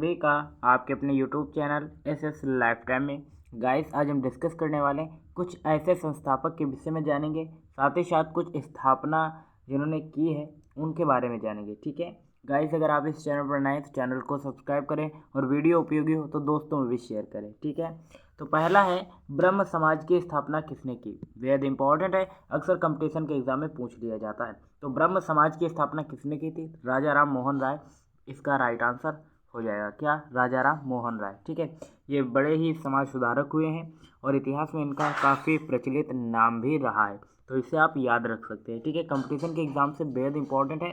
सभी का आपके अपने YouTube channel S life time में। गाइस, आज हम डिस्कस करने वाले हैं कुछ ऐसे संस्थापक के विषय में जानेंगे, साथ ही साथ कुछ स्थापना जिन्होंने की है उनके बारे में जानेंगे। ठीक है गाइस, अगर आप इस चैनल पर नए हैं तो चैनल को सब्सक्राइब करें और वीडियो उपयोगी हो तो दोस्तों में भी शेयर करें। ठीक है, तो पहला है ब्रह्म समाज की स्थापना किसने की। बेहद इंपॉर्टेंट है, अक्सर कंपटीशन के एग्जाम में पूछ लिया जाता है। तो ब्रह्म समाज की स्थापना किसने की थी? राजा राम मोहन राय इसका राइट आंसर हो जाएगा। क्या? राजा राम मोहन राय। ठीक है, ये बड़े ही समाज सुधारक हुए हैं और इतिहास में इनका काफ़ी प्रचलित नाम भी रहा है, तो इसे आप याद रख सकते हैं। ठीक है, कंपटीशन के एग्जाम से बेहद इंपॉर्टेंट है।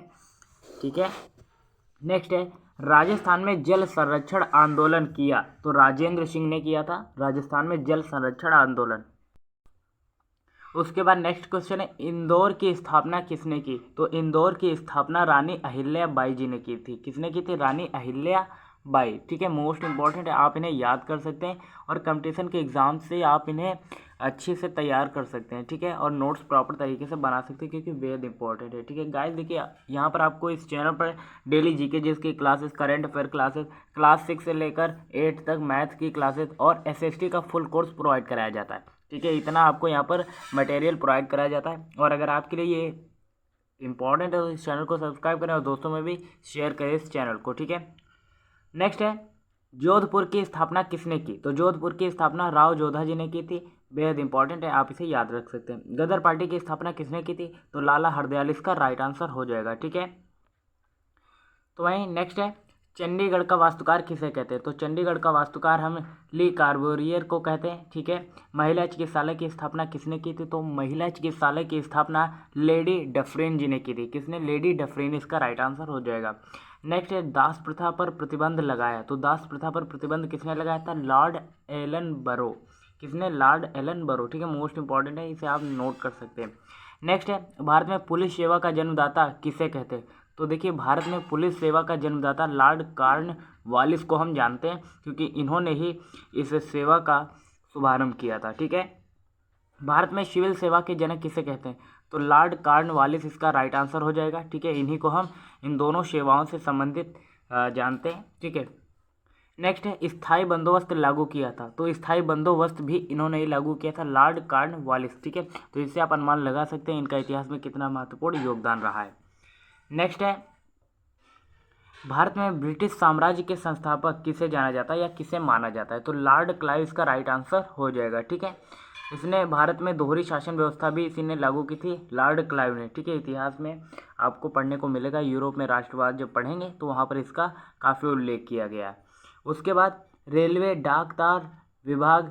ठीक है, नेक्स्ट है राजस्थान में जल संरक्षण आंदोलन किया तो राजेंद्र सिंह ने किया था राजस्थान में जल संरक्षण आंदोलन। उसके बाद नेक्स्ट क्वेश्चन है इंदौर की स्थापना किसने की। तो इंदौर की स्थापना रानी अहिल्या बाई जी ने की थी। किसने की थी? रानी अहिल्या बाई। ठीक है, मोस्ट इंपॉर्टेंट है, आप इन्हें याद कर सकते हैं और कंपटीशन के एग्जाम से आप इन्हें अच्छे से तैयार कर सकते हैं। ठीक है, और नोट्स प्रॉपर तरीके से बना सकते हैं क्योंकि बेहद इंपॉर्टेंट है। ठीक है गाइस, देखिए यहाँ पर आपको इस चैनल पर डेली जीके जिसकी classes, current affair classes, class 6 से लेकर 8 तक मैथ की क्लासेस और एसएसटी का फुल कोर्स प्रोवाइड कराया जाता है। ठीक है, इतना आपको यहाँ पर मटेरियल प्रोवाइड कराया जाता है और अगर आपके लिए ये इंपॉर्टेंट है तो इस चैनल को सब्सक्राइब करें और दोस्तों में भी शेयर करें इस चैनल को। ठीक है, नेक्स्ट है जोधपुर की स्थापना किसने की। तो जोधपुर की स्थापना राव जोधा जी ने की थी। बेहद इंपॉर्टेंट है, आप इसे याद रख सकते हैं। गदर पार्टी की स्थापना किसने की थी? तो लाला हरदयाल इसका राइट आंसर हो जाएगा। ठीक है, तो वहीं नेक्स्ट है चंडीगढ़ का वास्तुकार किसे कहते हैं। तो चंडीगढ़ का वास्तुकार हम ली कार्बोरियर को कहते हैं। ठीक है, महिला चिकित्सालय की स्थापना किसने की थी? तो महिला चिकित्सालय की स्थापना लेडी डफरिन जी ने की थी। किसने? लेडी डफरिन इसका राइट आंसर हो जाएगा। नेक्स्ट है दास प्रथा पर प्रतिबंध लगाया। तो दास प्रथा पर प्रतिबंध किसने लगाया था? लॉर्ड एलन बरो। किसने? लॉर्ड एलन बरो। ठीक है, मोस्ट इंपॉर्टेंट है, इसे आप नोट कर सकते हैं। नेक्स्ट है भारत में पुलिस सेवा का जन्मदाता किसे कहते हैं। तो देखिए, भारत में पुलिस सेवा का जन्मदाता लॉर्ड कॉर्नवालिस को हम जानते हैं क्योंकि इन्होंने ही इस सेवा का शुभारंभ किया था। ठीक है, भारत में सिविल सेवा के जनक किसे कहते हैं? तो लॉर्ड कॉर्नवालिस इसका राइट आंसर हो जाएगा। ठीक है, इन्हीं को हम इन दोनों सेवाओं से संबंधित जानते हैं। ठीक है, नेक्स्ट है स्थायी बंदोबस्त लागू किया था। तो स्थायी बंदोबस्त भी इन्होंने ही लागू किया था, लॉर्ड कॉर्नवालिस। ठीक है, तो इससे आप अनुमान लगा सकते हैं इनका इतिहास में कितना महत्वपूर्ण योगदान रहा है। नेक्स्ट है भारत में ब्रिटिश साम्राज्य के संस्थापक किसे जाना जाता है या किसे माना जाता है। तो लॉर्ड क्लाइव इसका राइट आंसर हो जाएगा। ठीक है, इसने भारत में दोहरी शासन व्यवस्था भी इसी ने लागू की थी, लॉर्ड क्लाइव ने। ठीक है, इतिहास में आपको पढ़ने को मिलेगा, यूरोप में राष्ट्रवाद जब पढ़ेंगे तो वहाँ पर इसका काफ़ी उल्लेख किया गया है। उसके बाद रेलवे डाक तार विभाग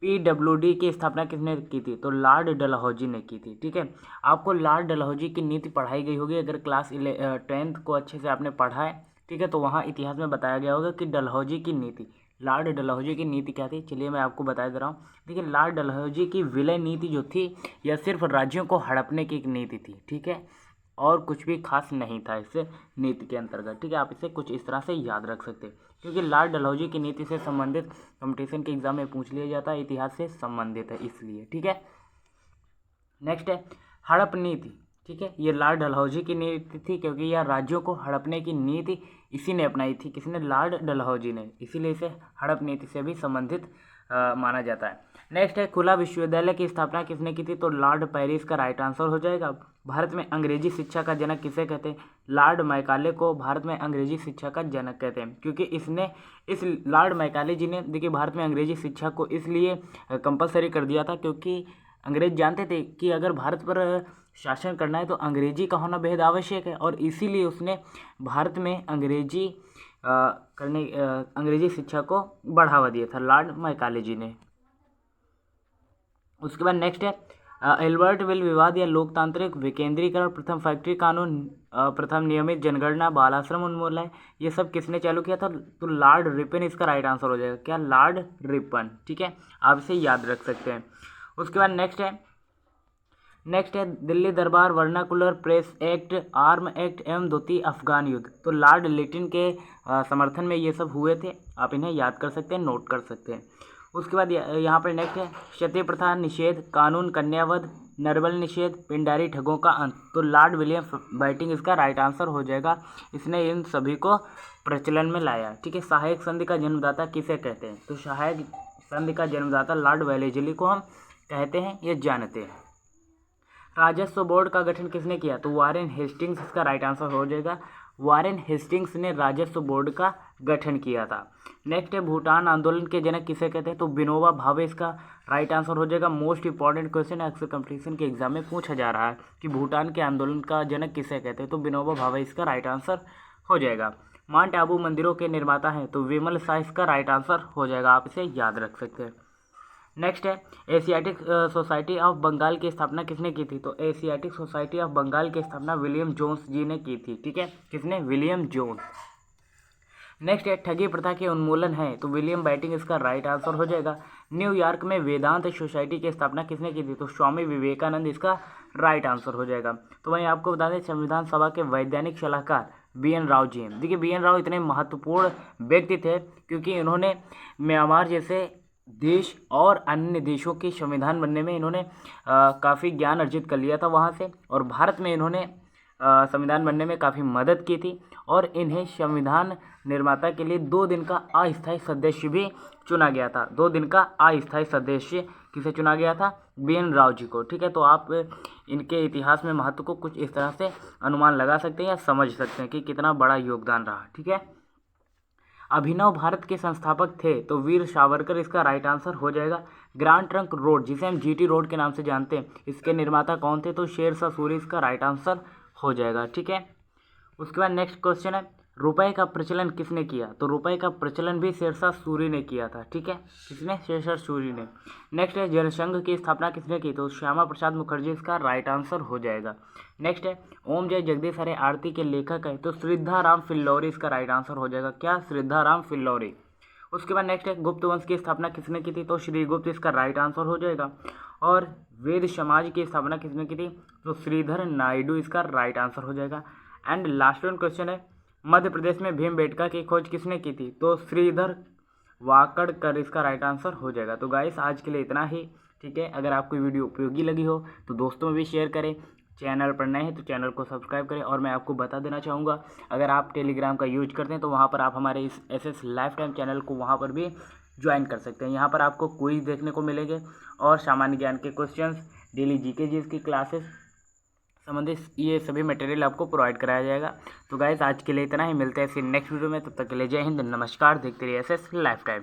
PWD की स्थापना किसने की थी? तो लॉर्ड डलहौजी ने की थी। ठीक है, आपको लॉर्ड डलहौजी की नीति पढ़ाई गई होगी अगर क्लास 10th को अच्छे से आपने पढ़ा है। ठीक है, तो वहाँ इतिहास में बताया गया होगा कि डलहौजी की नीति, लॉर्ड डलहौजी की नीति क्या थी। चलिए मैं आपको बता दे रहा हूँ। देखिए, लॉर्ड डलहौजी की विलय नीति जो थी यह सिर्फ राज्यों को हड़पने की एक नीति थी। ठीक है, और कुछ भी खास नहीं था इस नीति के अंतर्गत। ठीक है, आप इसे कुछ इस तरह से याद रख सकते हैं क्योंकि लॉर्ड डलहौजी की नीति से संबंधित कंपटीशन के एग्जाम में पूछ लिया जाता है, इतिहास से संबंधित है इसलिए। ठीक है, नेक्स्ट है हड़प नीति। ठीक है, ये लॉर्ड डलहौजी की नीति थी क्योंकि यह राज्यों को हड़पने की नीति इसी ने अपनाई थी। किसने? लॉर्ड डलहौजी ने, इसीलिए इसे हड़प नीति से भी संबंधित माना जाता है। नेक्स्ट है खुला विश्वविद्यालय की स्थापना किसने की थी? तो लॉर्ड पेरिस का राइट आंसर हो जाएगा। भारत में अंग्रेजी शिक्षा का जनक किसे कहते हैं? लॉर्ड मैकाले को भारत में अंग्रेजी शिक्षा का जनक कहते हैं क्योंकि इस लॉर्ड मैकाले जी ने देखिए भारत में अंग्रेजी शिक्षा को इसलिए कंपलसरी कर दिया था क्योंकि अंग्रेज जानते थे कि अगर भारत पर शासन करना है तो अंग्रेजी का होना बेहद आवश्यक है और इसीलिए उसने भारत में अंग्रेजी शिक्षा को बढ़ावा दिया था, लॉर्ड मैकाले जी ने। उसके बाद नेक्स्ट है एल्बर्ट विल विवाद या लोकतांत्रिक विकेंद्रीकरण, प्रथम फैक्ट्री कानून, प्रथम नियमित जनगणना, बाल आश्रम उन्मूलन, ये सब किसने चालू किया था? तो लॉर्ड रिपन इसका राइट आंसर हो जाएगा। क्या? Lord Ripon. ठीक है, आप इसे याद रख सकते हैं। उसके बाद नेक्स्ट है दिल्ली दरबार, vernacular press act, arm act एवं द्वितीय अफगान युद्ध। तो लॉर्ड लिटिन के समर्थन में ये सब हुए थे, आप इन्हें याद कर सकते हैं, नोट कर सकते हैं। उसके बाद यहाँ पर नेक्स्ट है सती प्रथा निषेध कानून, कन्यावध, नरबल निषेध, पिंडारी ठगों का अंत। तो लॉर्ड विलियम बेंटिंक इसका राइट आंसर हो जाएगा। इसने इन सभी को प्रचलन में लाया। ठीक है, सहायक संधि का जन्मदाता किसे कहते हैं? तो सहायक संधि का जन्मदाता लॉर्ड वेलेस्ली को हम कहते हैं, ये जानते हैं। राजस्व बोर्ड का गठन किसने किया? तो वारेन हेस्टिंग्स इसका राइट आंसर हो जाएगा। वारेन हेस्टिंग्स ने राजस्व बोर्ड का गठन किया था। नेक्स्ट है, भूटान आंदोलन के जनक किसे कहते हैं? तो विनोबा भावे इसका राइट आंसर हो जाएगा। मोस्ट इंपॉर्टेंट क्वेश्चन है, अक्सर कंपटीशन के एग्जाम में पूछा जा रहा है कि भूटान के आंदोलन का जनक किसे कहते हैं? तो विनोबा भावे इसका राइट आंसर हो जाएगा। माउंट आबू मंदिरों के निर्माता हैं? तो विमल शाह इसका राइट आंसर हो जाएगा, आप इसे याद रख सकते हैं। नेक्स्ट है, एशियाटिक सोसाइटी ऑफ बंगाल की स्थापना किसने की थी? तो एशियाटिक सोसाइटी ऑफ बंगाल की स्थापना विलियम जोन्स जी ने की थी। ठीक है, किसने? William Jones. नेक्स्ट है, ठगी प्रथा के उन्मूलन है? तो विलियम बैटिंग इसका राइट आंसर हो जाएगा। न्यूयॉर्क में वेदांत सोसाइटी की स्थापना किसने की थी? तो स्वामी विवेकानंद इसका राइट आंसर हो जाएगा। तो वहीं आपको बता दें, संविधान सभा के वैधानिक सलाहकार BN राव जी हैं। देखिए, BN राव इतने महत्वपूर्ण व्यक्ति थे क्योंकि इन्होंने म्यांमार जैसे देश और अन्य देशों के संविधान बनने में इन्होंने काफ़ी ज्ञान अर्जित कर लिया था वहाँ से, और भारत में इन्होंने संविधान बनने में काफ़ी मदद की थी, और इन्हें संविधान निर्माता के लिए 2 दिन का अस्थायी सदस्य भी चुना गया था। 2 दिन का अस्थायी सदस्य किसे चुना गया था? BN राव जी को। ठीक है, तो आप इनके इतिहास में महत्व को कुछ इस तरह से अनुमान लगा सकते हैं या समझ सकते हैं कि कितना बड़ा योगदान रहा। ठीक है, अभिनव भारत के संस्थापक थे? तो वीर सावरकर इसका राइट आंसर हो जाएगा। ग्रांड ट्रंक रोड, जिसे हम GT रोड के नाम से जानते हैं, इसके निर्माता कौन थे? तो शेरशाह सूरी इसका राइट आंसर हो जाएगा। ठीक है, उसके बाद नेक्स्ट क्वेश्चन है, रुपए का प्रचलन किसने किया? तो रुपए का प्रचलन भी शेरशाह सूरी ने किया था। ठीक है, किसने? शेरशाह सूरी ने। नेक्स्ट है, जनसंघ की स्थापना किसने की? तो श्यामा प्रसाद मुखर्जी इसका राइट आंसर हो जाएगा। नेक्स्ट है, ओम जय जगदीश हरे आरती के लेखक है? तो श्रीधाराम फिल्लौरी इसका राइट आंसर हो जाएगा। क्या? श्रीधाराम फिल्लौरी। उसके बाद नेक्स्ट है, गुप्त वंश की स्थापना किसने की थी? तो श्रीगुप्त इसका राइट आंसर हो जाएगा। और वेद समाज की स्थापना किसने की थी? तो श्रीधर नायडू इसका राइट आंसर हो जाएगा। एंड लास्ट वन क्वेश्चन है, मध्य प्रदेश में भीमबेटका की खोज किसने की थी? तो श्रीधर वाकड़कर इसका राइट आंसर हो जाएगा। तो गाइस, आज के लिए इतना ही। ठीक है, अगर आपको वीडियो उपयोगी लगी हो तो दोस्तों में भी शेयर करें। चैनल पर नए हैं तो चैनल को सब्सक्राइब करें। और मैं आपको बता देना चाहूँगा, अगर आप टेलीग्राम का यूज करते हैं तो वहाँ पर आप हमारे इस SS लाइफ टाइम चैनल को वहाँ पर भी ज्वाइन कर सकते हैं। यहाँ पर आपको क्विज देखने को मिलेंगे और सामान्य ज्ञान के क्वेश्चंस, डेली GK की क्लासेस संबंधित ये सभी मटेरियल आपको प्रोवाइड कराया जाएगा। तो गाइस, आज के लिए इतना ही। मिलते हैं फिर नेक्स्ट वीडियो में, तब तक के लिए जय हिंद, नमस्कार। देखते रहिए SS लाइफ टाइम।